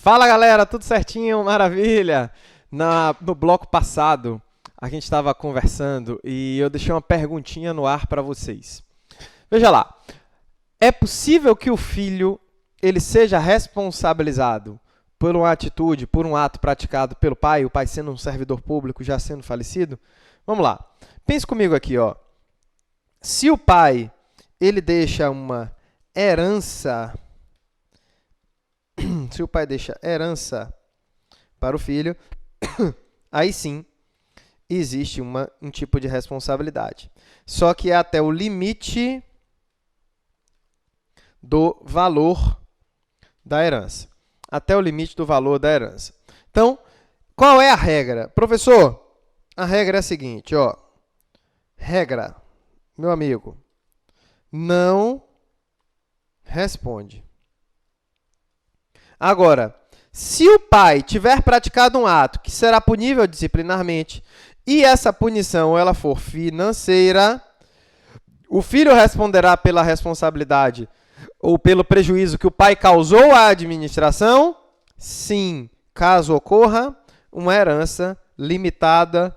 Fala galera, tudo certinho? Maravilha! No bloco passado, a gente estava conversando e eu deixei uma perguntinha no ar para vocês. Veja lá, é possível que o filho ele seja responsabilizado por uma atitude, por um ato praticado pelo pai, o pai sendo um servidor público, já sendo falecido? Vamos lá, pense comigo aqui, ó. Se o pai ele deixa uma herança, se o pai deixa herança para o filho, aí sim existe um tipo de responsabilidade. Só que é até o limite do valor da herança. Até o limite do valor da herança. Então, qual é a regra? Professor, a regra é a seguinte, ó. Regra, meu amigo, não responde. Agora, se o pai tiver praticado um ato que será punível disciplinarmente e essa punição ela for financeira, o filho responderá pela responsabilidade ou pelo prejuízo que o pai causou à administração? Sim, caso ocorra uma herança limitada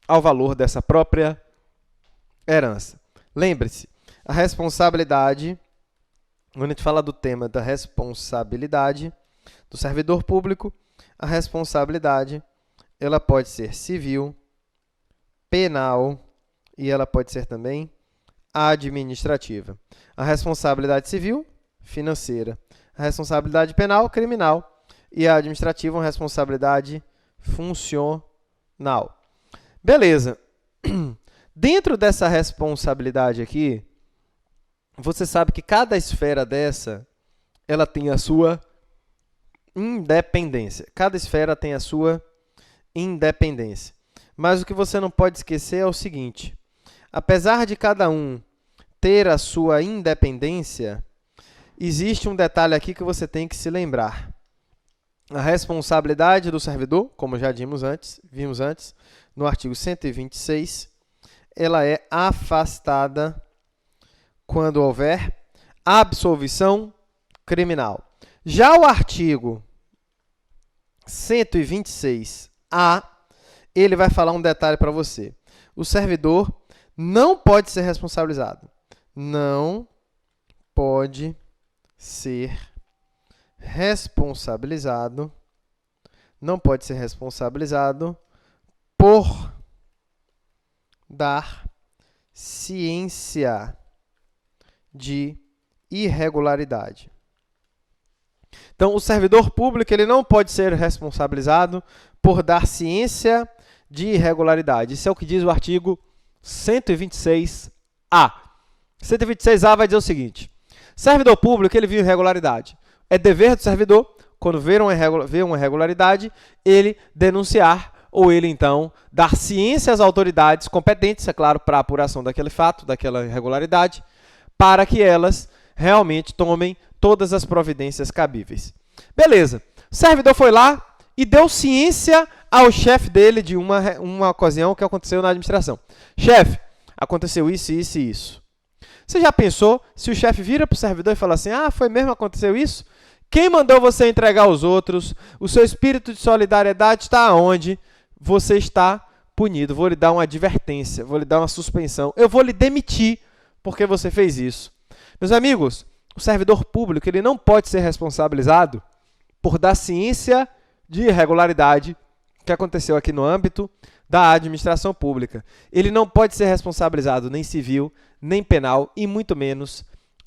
ao valor dessa própria herança. Lembre-se, a responsabilidade, quando a gente fala do tema da responsabilidade do servidor público, a responsabilidade ela pode ser civil, penal e ela pode ser também administrativa. A responsabilidade civil, financeira. A responsabilidade penal, criminal. E a administrativa, uma responsabilidade funcional. Beleza. Dentro dessa responsabilidade aqui, você sabe que cada esfera dessa, ela tem a sua independência. Cada esfera tem a sua independência. Mas o que você não pode esquecer é o seguinte: apesar de cada um ter a sua independência, existe um detalhe aqui que você tem que se lembrar. A responsabilidade do servidor, como já vimos antes, no artigo 126, ela é afastada quando houver absolvição criminal. Já o artigo 126A, ele vai falar um detalhe para você. O servidor não pode ser responsabilizado. Não pode ser responsabilizado. Não pode ser responsabilizado por dar ciência de irregularidade. Então, o servidor público ele não pode ser responsabilizado por dar ciência de irregularidade. Isso é o que diz o artigo 126A. 126A vai dizer o seguinte: servidor público ele viu irregularidade. É dever do servidor, quando vê uma irregularidade, ele denunciar ou ele, então, dar ciência às autoridades competentes, é claro, para a apuração daquele fato, daquela irregularidade, para que elas realmente tomem todas as providências cabíveis. Beleza. O servidor foi lá e deu ciência ao chefe dele de uma ocasião que aconteceu na administração. Chefe, aconteceu isso, isso e isso. Você já pensou se o chefe vira para o servidor e fala assim: ah, foi mesmo, aconteceu isso? Quem mandou você entregar aos outros? O seu espírito de solidariedade está aonde? Você está punido. Vou lhe dar uma advertência, vou lhe dar uma suspensão. Eu vou lhe demitir porque você fez isso. Meus amigos, o servidor público ele não pode ser responsabilizado por dar ciência de irregularidade que aconteceu aqui no âmbito da administração pública. Ele não pode ser responsabilizado nem civil, nem penal e muito menos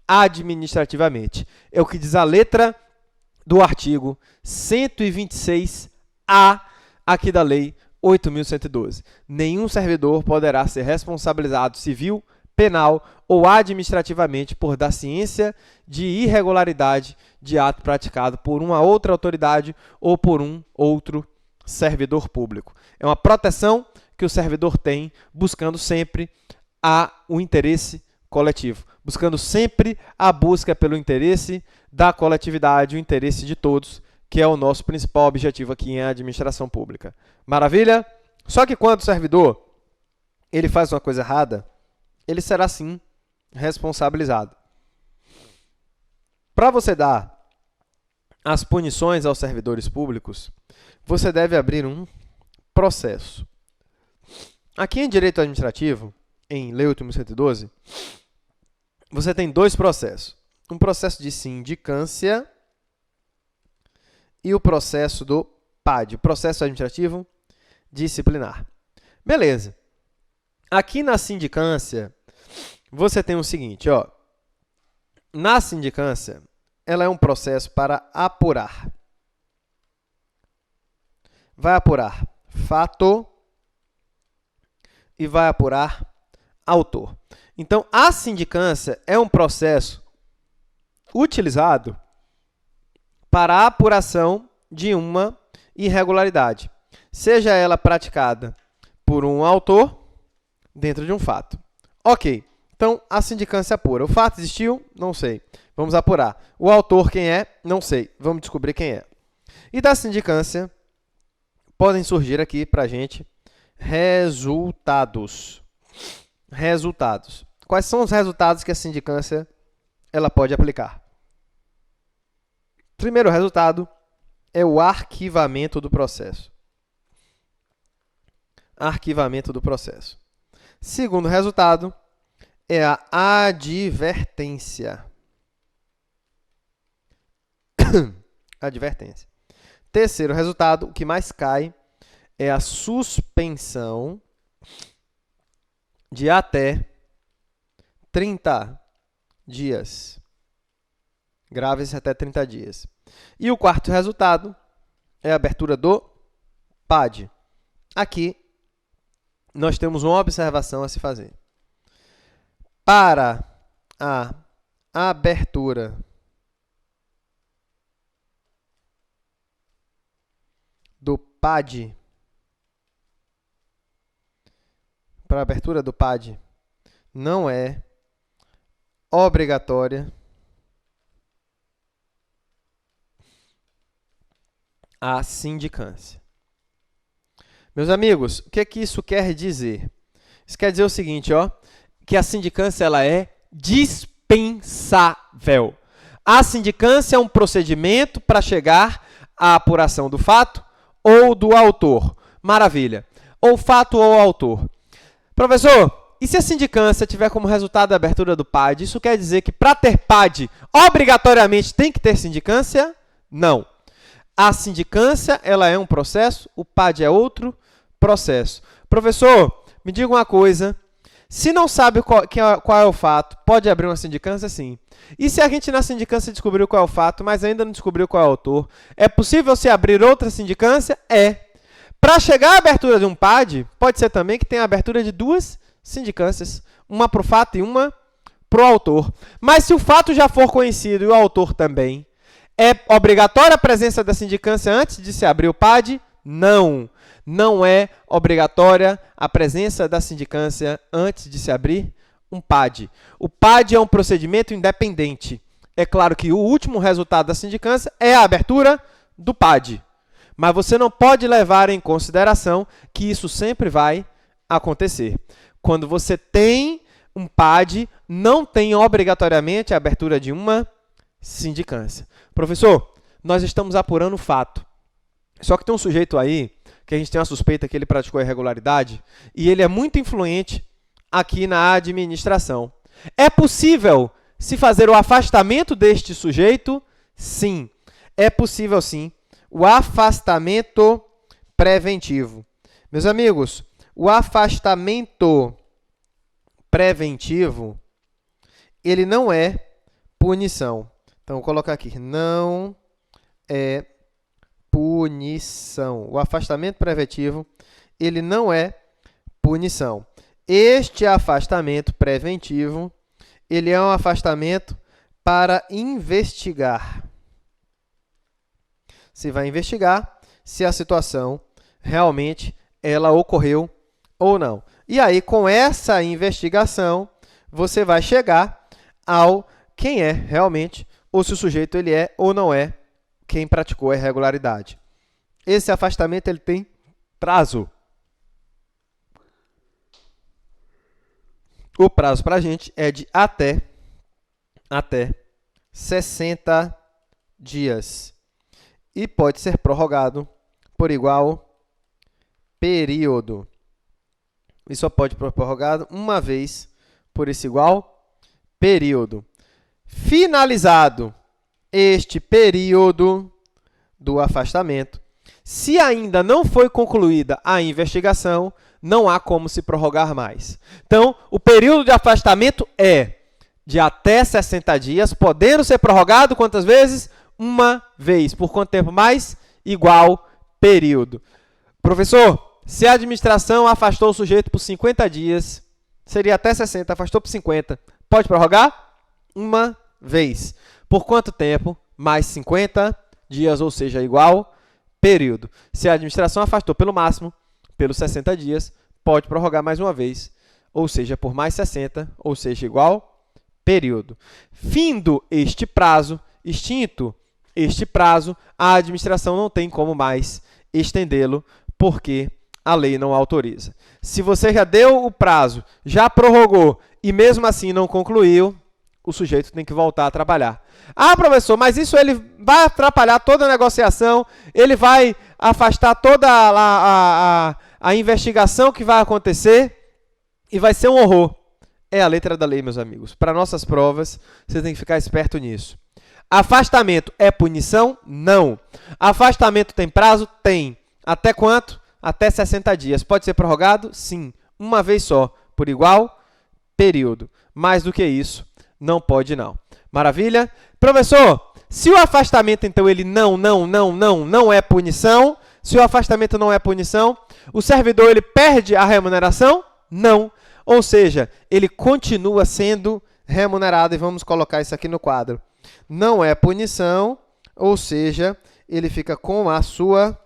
administrativamente. É o que diz a letra do artigo 126A aqui da Lei 8.112. Nenhum servidor poderá ser responsabilizado civil, penal ou administrativamente por dar ciência de irregularidade de ato praticado por uma outra autoridade ou por um outro servidor público. É uma proteção que o servidor tem, buscando sempre o interesse coletivo, buscando sempre a busca pelo interesse da coletividade, o interesse de todos, que é o nosso principal objetivo aqui em administração pública. Maravilha? Só que quando o servidor ele faz uma coisa errada, ele será sim responsabilizado. Para você dar as punições aos servidores públicos, você deve abrir um processo. Aqui em Direito Administrativo, em Lei 8.112, você tem dois processos. Um processo de sindicância e o processo do PAD, Processo Administrativo Disciplinar. Beleza. Aqui na sindicância, você tem o seguinte, ó. Na sindicância, ela é um processo para apurar. Vai apurar fato e vai apurar autor. Então, a sindicância é um processo utilizado para a apuração de uma irregularidade, seja ela praticada por um autor dentro de um fato. Ok, então a sindicância apura. O fato existiu? Não sei. Vamos apurar. O autor quem é? Não sei. Vamos descobrir quem é. E da sindicância podem surgir aqui para a gente resultados. Resultados. Quais são os resultados que a sindicância ela pode aplicar? Primeiro resultado é o arquivamento do processo. Arquivamento do processo. Segundo resultado é a advertência. Advertência. Terceiro resultado, o que mais cai, é a suspensão de até 30 dias. Graves até 30 dias. E o quarto resultado é a abertura do PAD. Aqui, nós temos uma observação a se fazer. Para a abertura do PAD, para a abertura do PAD, não é obrigatória a sindicância. Meus amigos, o que é que isso quer dizer? Isso quer dizer o seguinte, ó, que a sindicância ela é dispensável. A sindicância é um procedimento para chegar à apuração do fato ou do autor. Maravilha. Ou fato ou autor. Professor, e se a sindicância tiver como resultado a abertura do PAD, isso quer dizer que para ter PAD, obrigatoriamente tem que ter sindicância? Não. A sindicância ela é um processo, o PAD é outro processo. Professor, me diga uma coisa, se não sabe qual é o fato, pode abrir uma sindicância? Sim. E se a gente na sindicância descobriu qual é o fato, mas ainda não descobriu qual é o autor, é possível se abrir outra sindicância? É. Para chegar à abertura de um PAD, pode ser também que tenha a abertura de duas sindicâncias, uma para o fato e uma para o autor. Mas se o fato já for conhecido e o autor também, é obrigatória a presença da sindicância antes de se abrir o PAD? Não. Não é obrigatória a presença da sindicância antes de se abrir um PAD. O PAD é um procedimento independente. É claro que o último resultado da sindicância é a abertura do PAD. Mas você não pode levar em consideração que isso sempre vai acontecer. Quando você tem um PAD, não tem obrigatoriamente a abertura de uma sindicância. Professor, nós estamos apurando o fato. Só que tem um sujeito aí que a gente tem uma suspeita que ele praticou irregularidade e ele é muito influente aqui na administração. É possível se fazer o afastamento deste sujeito? Sim, é possível sim. O afastamento preventivo. Meus amigos, o afastamento preventivo, ele não é punição. Então, vou colocar aqui, não é punição. O afastamento preventivo, ele não é punição. Este afastamento preventivo, ele é um afastamento para investigar. Você vai investigar se a situação realmente ela ocorreu ou não. E aí, com essa investigação, você vai chegar ao quem é realmente, ou se o sujeito ele é ou não é quem praticou a irregularidade. Esse afastamento ele tem prazo. O prazo para a gente é de até 60 dias. e pode ser prorrogado por igual período. E só pode ser prorrogado uma vez por esse igual período. Finalizado este período do afastamento, se ainda não foi concluída a investigação, não há como se prorrogar mais. Então, o período de afastamento é de até 60 dias, podendo ser prorrogado quantas vezes? Uma vez. Por quanto tempo mais? Igual período. Professor, se a administração afastou o sujeito por 50 dias, seria até 60, afastou por 50, pode prorrogar? Uma vez. Por quanto tempo? Mais 50 dias, ou seja, igual período. Se a administração afastou pelo máximo, pelos 60 dias, pode prorrogar mais uma vez, ou seja, por mais 60, ou seja, igual período. Findo este prazo, extinto este prazo, a administração não tem como mais estendê-lo, porque a lei não autoriza. Se você já deu o prazo, já prorrogou e mesmo assim não concluiu, o sujeito tem que voltar a trabalhar. Ah, professor, mas isso ele vai atrapalhar toda a negociação, ele vai afastar toda a investigação que vai acontecer e vai ser um horror. É a letra da lei, meus amigos. Para nossas provas, você tem que ficar esperto nisso. Afastamento é punição? Não. Afastamento tem prazo? Tem. Até quanto? Até 60 dias. Pode ser prorrogado? Sim. Uma vez só, por igual período. Mais do que isso, não pode não. Maravilha? Professor, se o afastamento, então, ele não é punição, se o afastamento não é punição, o servidor ele perde a remuneração? Não. Ou seja, ele continua sendo remunerado, e vamos colocar isso aqui no quadro. Não é punição, ou seja, ele fica com a sua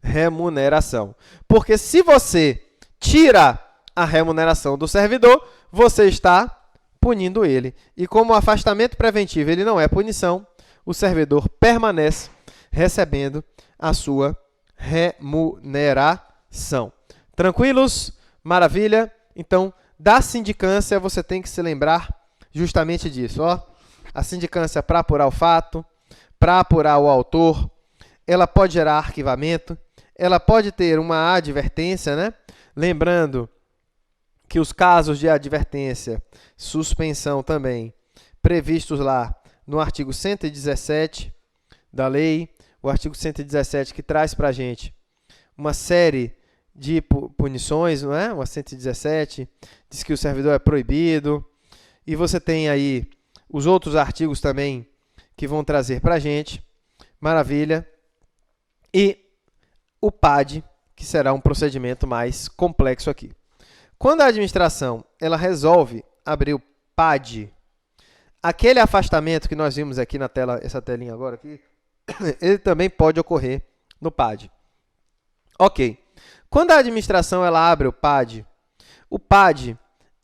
remuneração. Porque se você tira a remuneração do servidor, você está punindo ele. E como o afastamento preventivo ele não é punição, o servidor permanece recebendo a sua remuneração. Tranquilos? Maravilha? Então, da sindicância, você tem que se lembrar justamente disso. Ó. A sindicância para apurar o fato, para apurar o autor, ela pode gerar arquivamento, ela pode ter uma advertência, né? Lembrando que os casos de advertência, suspensão também, previstos lá no artigo 117 da lei, o artigo 117 que traz para a gente uma série de punições, não é? O 117 diz que o servidor é proibido, e você tem aí os outros artigos também que vão trazer para a gente. Maravilha. E o PAD, que será um procedimento mais complexo aqui. Quando a administração ela resolve abrir o PAD, aquele afastamento que nós vimos aqui na tela, essa telinha agora aqui, ele também pode ocorrer no PAD. Ok. Quando a administração ela abre o PAD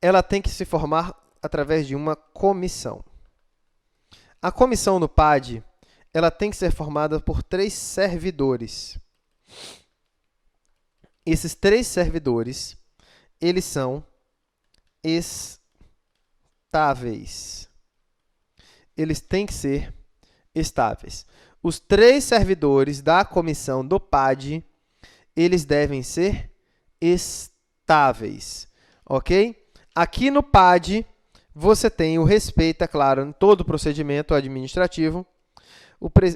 ela tem que se formar através de uma comissão. A comissão no PAD ela tem que ser formada por 3 servidores. Esses 3 servidores, eles são estáveis. Eles têm que ser estáveis. Os 3 servidores da comissão do PAD, eles devem ser estáveis, ok? Aqui no PAD, você tem o respeito, é claro, em todo o procedimento administrativo,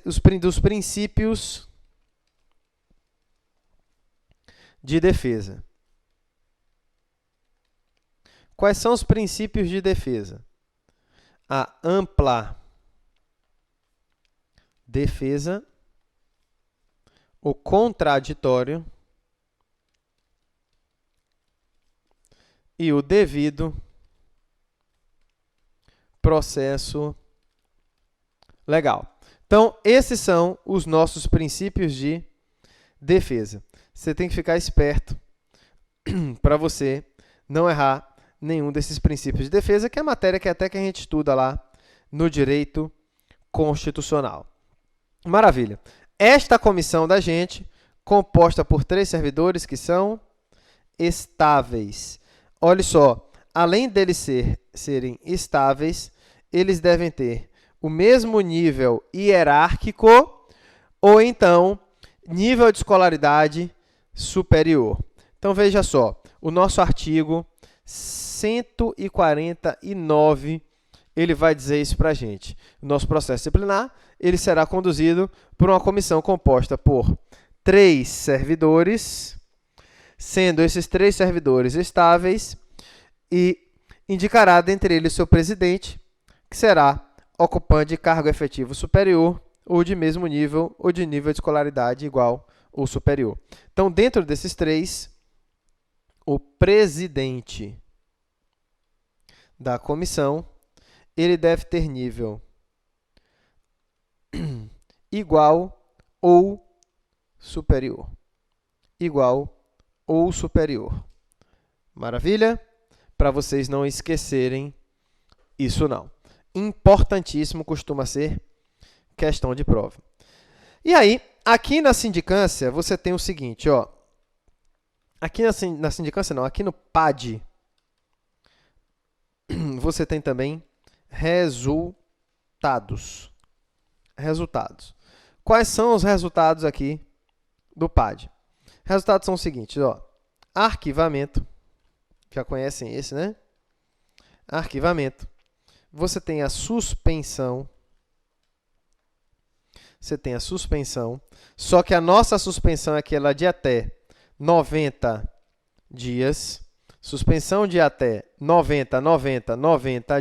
dos princípios de defesa. Quais são os princípios de defesa? A ampla defesa, o contraditório e o devido processo legal. Então, esses são os nossos princípios de defesa. Você tem que ficar esperto para você não errar nenhum desses princípios de defesa, que é a matéria que até que a gente estuda lá no direito constitucional. Maravilha. Esta comissão da gente, composta por 3 servidores que são estáveis. Olha só, além deles serem estáveis, eles devem ter o mesmo nível hierárquico, ou então nível de escolaridade superior. Então, veja só, o nosso artigo 149, ele vai dizer isso para a gente. O nosso processo disciplinar, ele será conduzido por uma comissão composta por 3 servidores, sendo esses 3 servidores estáveis, e indicará dentre eles seu presidente, que será ocupante de cargo efetivo superior, ou de mesmo nível, ou de nível de escolaridade igual ou superior. Então, dentro desses 3, o presidente da comissão, ele deve ter nível igual ou superior. Igual ou superior. Maravilha? Para vocês não esquecerem isso não. Importantíssimo, costuma ser questão de prova. E aí, aqui na sindicância, você tem o seguinte, ó. Aqui na sindicância não, aqui no PAD, você tem também resultados. Resultados. Quais são os resultados aqui do PAD? Resultados são os seguintes, ó. Arquivamento. Já conhecem esse, né? Arquivamento. Você tem a suspensão. Você tem a suspensão. Só que a nossa suspensão é aquela de até 90 dias. Suspensão de até 90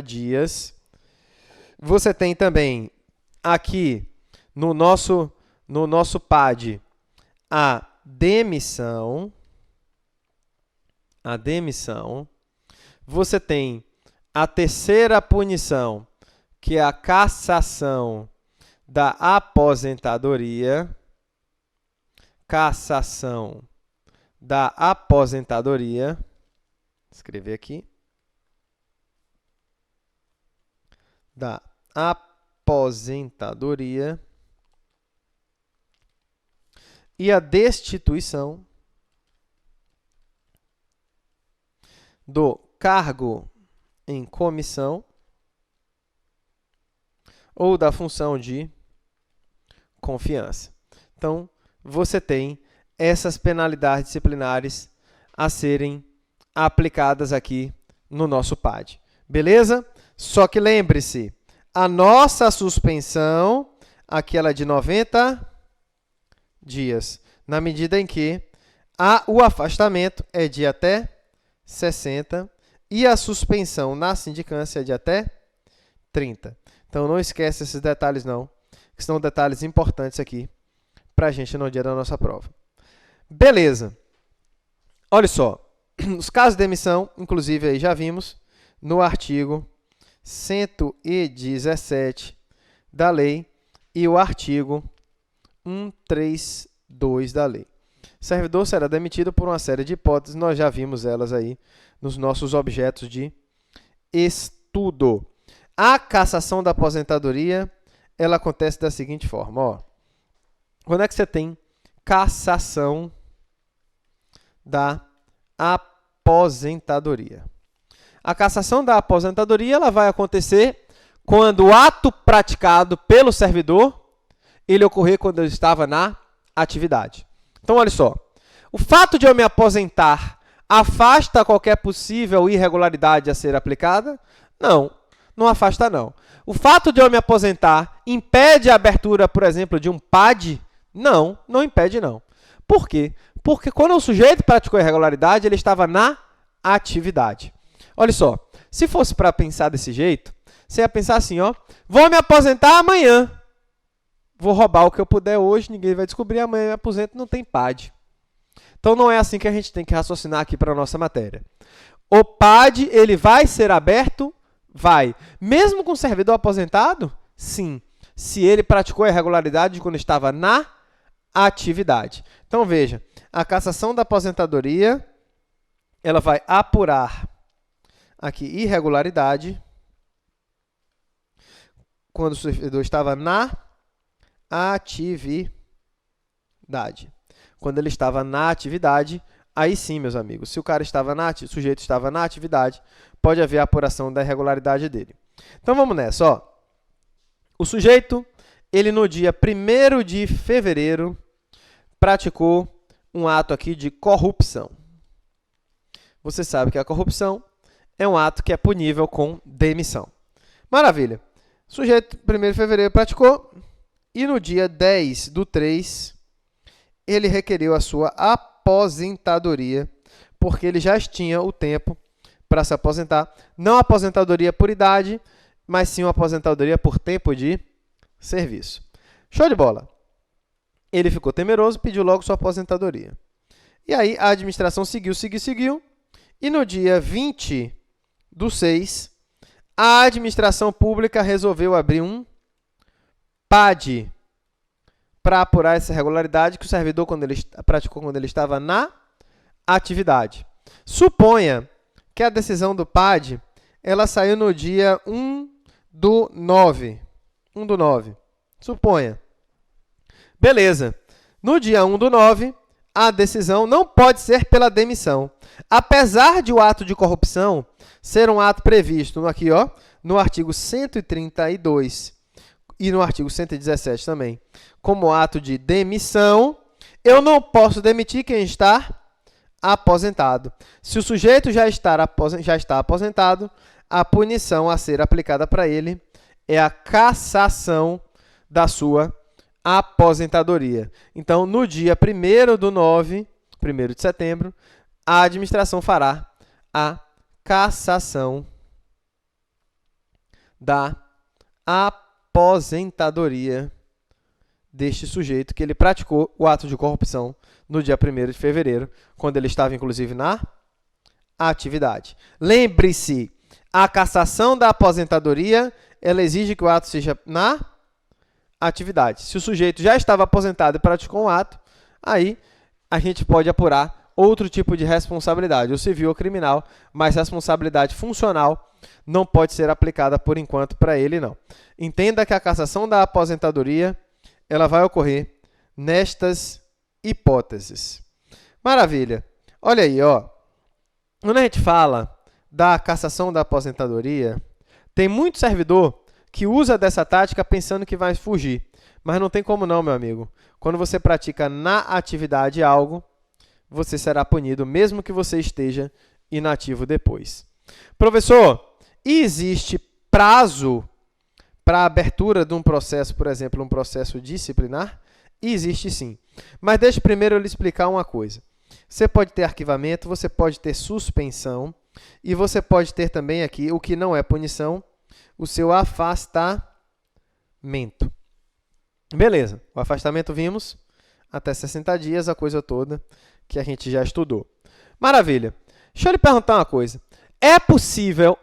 dias. Você tem também aqui no nosso PAD a demissão. A demissão. Você tem a terceira punição, que é a cassação da aposentadoria. Cassação da aposentadoria. Vou escrever aqui. Da aposentadoria. E a destituição do cargo em comissão ou da função de confiança. Então, você tem essas penalidades disciplinares a serem aplicadas aqui no nosso PAD. Beleza? Só que lembre-se, a nossa suspensão, aquela de 90 dias, na medida em que o afastamento é de até 60 e a suspensão na sindicância é de até 30. Então, não esquece esses detalhes não, que são detalhes importantes aqui para a gente no dia da nossa prova. Beleza. Olha só, os casos de demissão, inclusive, aí já vimos no artigo 117 da lei e o artigo 132 da lei. O servidor será demitido por uma série de hipóteses, nós já vimos elas aí nos nossos objetos de estudo. A cassação da aposentadoria, ela acontece da seguinte forma, ó. Quando é que você tem cassação da aposentadoria? A cassação da aposentadoria ela vai acontecer quando o ato praticado pelo servidor ele ocorrer quando ele estava na atividade. Então, olha só. O fato de eu me aposentar afasta qualquer possível irregularidade a ser aplicada? Não, não afasta não. O fato de eu me aposentar impede a abertura, por exemplo, de um PAD? Não, não impede não. Por quê? Porque quando o sujeito praticou irregularidade, ele estava na atividade. Olha só, se fosse para pensar desse jeito, você ia pensar assim, ó, vou me aposentar amanhã. Vou roubar o que eu puder hoje, ninguém vai descobrir, amanhã eu me aposento, não tem PAD. Então, não é assim que a gente tem que raciocinar aqui para a nossa matéria. O PAD, ele vai ser aberto? Vai. Mesmo com o servidor aposentado? Sim. Se ele praticou a irregularidade quando estava na atividade. Então, veja, a cassação da aposentadoria, ela vai apurar aqui irregularidade quando o servidor estava na atividade. Quando ele estava na atividade, aí sim, meus amigos, se o sujeito estava na atividade, pode haver a apuração da irregularidade dele. Então, vamos nessa. Ó. O sujeito ele no dia 1º de fevereiro praticou um ato aqui de corrupção. Você sabe que a corrupção é um ato que é punível com demissão. Maravilha. O sujeito, 1º de fevereiro, praticou e no dia 10/3, ele requeriu a sua aposentadoria, porque ele já tinha o tempo para se aposentar. Não aposentadoria por idade, mas sim uma aposentadoria por tempo de serviço. Show de bola. Ele ficou temeroso, pediu logo sua aposentadoria. E aí a administração seguiu. E no dia 20/6, a administração pública resolveu abrir um PAD para apurar essa irregularidade que o servidor praticou quando ele estava na atividade. Suponha que a decisão do PAD ela saiu no dia 1/9. Suponha. Beleza. No dia 1/9, a decisão não pode ser pela demissão. Apesar de o ato de corrupção ser um ato previsto aqui, ó, no artigo 132 e no artigo 117 também, como ato de demissão, eu não posso demitir quem está aposentado. Se o sujeito já está aposentado, a punição a ser aplicada para ele é a cassação da sua aposentadoria. Então, no dia 1º de setembro, a administração fará a cassação da aposentadoria deste sujeito que ele praticou o ato de corrupção no dia 1º de fevereiro, quando ele estava, inclusive, na atividade. Lembre-se, a cassação da aposentadoria, ela exige que o ato seja na atividade. Se o sujeito já estava aposentado e praticou um ato, aí a gente pode apurar outro tipo de responsabilidade, ou civil ou criminal, mas responsabilidade funcional não pode ser aplicada por enquanto para ele, não. Entenda que a cassação da aposentadoria ela vai ocorrer nestas hipóteses. Maravilha. Olha aí, ó. Quando a gente fala da cassação da aposentadoria, tem muito servidor que usa dessa tática pensando que vai fugir. Mas não tem como não, meu amigo. Quando você pratica na atividade algo, você será punido, mesmo que você esteja inativo depois. Professor, existe prazo para a abertura de um processo, por exemplo, um processo disciplinar? Existe sim. Mas deixe primeiro eu lhe explicar uma coisa. Você pode ter arquivamento, você pode ter suspensão e você pode ter também aqui, o que não é punição, o seu afastamento. Beleza, o afastamento vimos, até 60 dias, a coisa toda que a gente já estudou. Maravilha. Deixa eu lhe perguntar uma coisa. É possível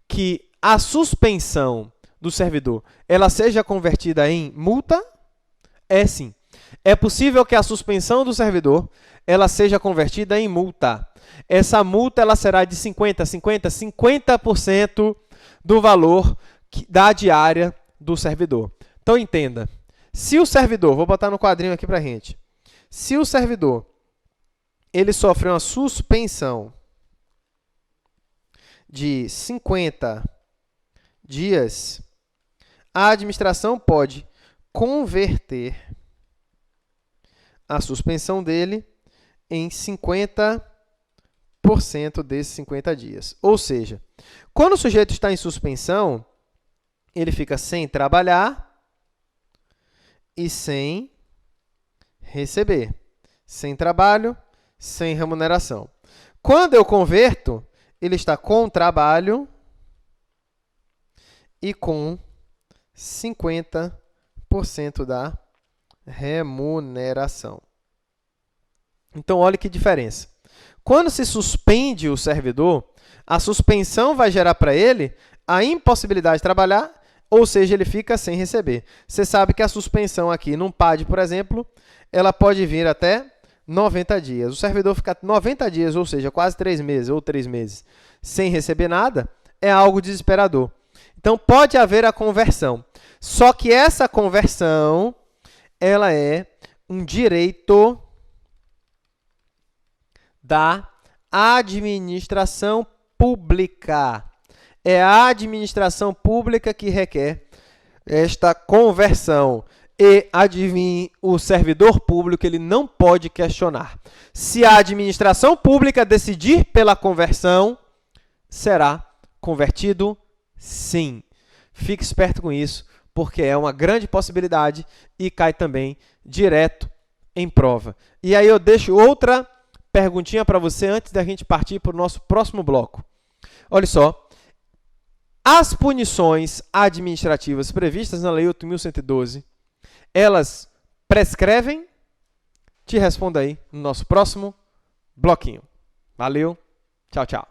que a suspensão do servidor ela seja convertida em multa? É sim. É possível que a suspensão do servidor ela seja convertida em multa. Essa multa ela será de 50% do valor da diária do servidor. Então, entenda. Se o servidor, vou botar no quadrinho aqui para a gente. Se o servidor ele sofre uma suspensão de 50 dias, a administração pode converter a suspensão dele em 50% desses 50 dias. Ou seja, quando o sujeito está em suspensão, ele fica sem trabalhar e sem receber. Sem trabalho, sem remuneração. Quando eu converto, ele está com trabalho e com 50% da remuneração. Então, olha que diferença. Quando se suspende o servidor, a suspensão vai gerar para ele a impossibilidade de trabalhar, ou seja, ele fica sem receber. Você sabe que a suspensão aqui, num PAD, por exemplo, ela pode vir até 90 dias. O servidor ficar 90 dias, ou seja, quase 3 meses ou 3 meses, sem receber nada, é algo desesperador. Então, pode haver a conversão. Só que essa conversão ela é um direito da administração pública. É a administração pública que requer esta conversão. E, adivinhe, o servidor público ele não pode questionar. Se a administração pública decidir pela conversão, será convertido sim. Fique esperto com isso, porque é uma grande possibilidade e cai também direto em prova. E aí eu deixo outra perguntinha para você antes da gente partir para o nosso próximo bloco. Olha só, as punições administrativas previstas na Lei 8.112, elas prescrevem? Te respondo aí no nosso próximo bloquinho. Valeu, tchau, tchau.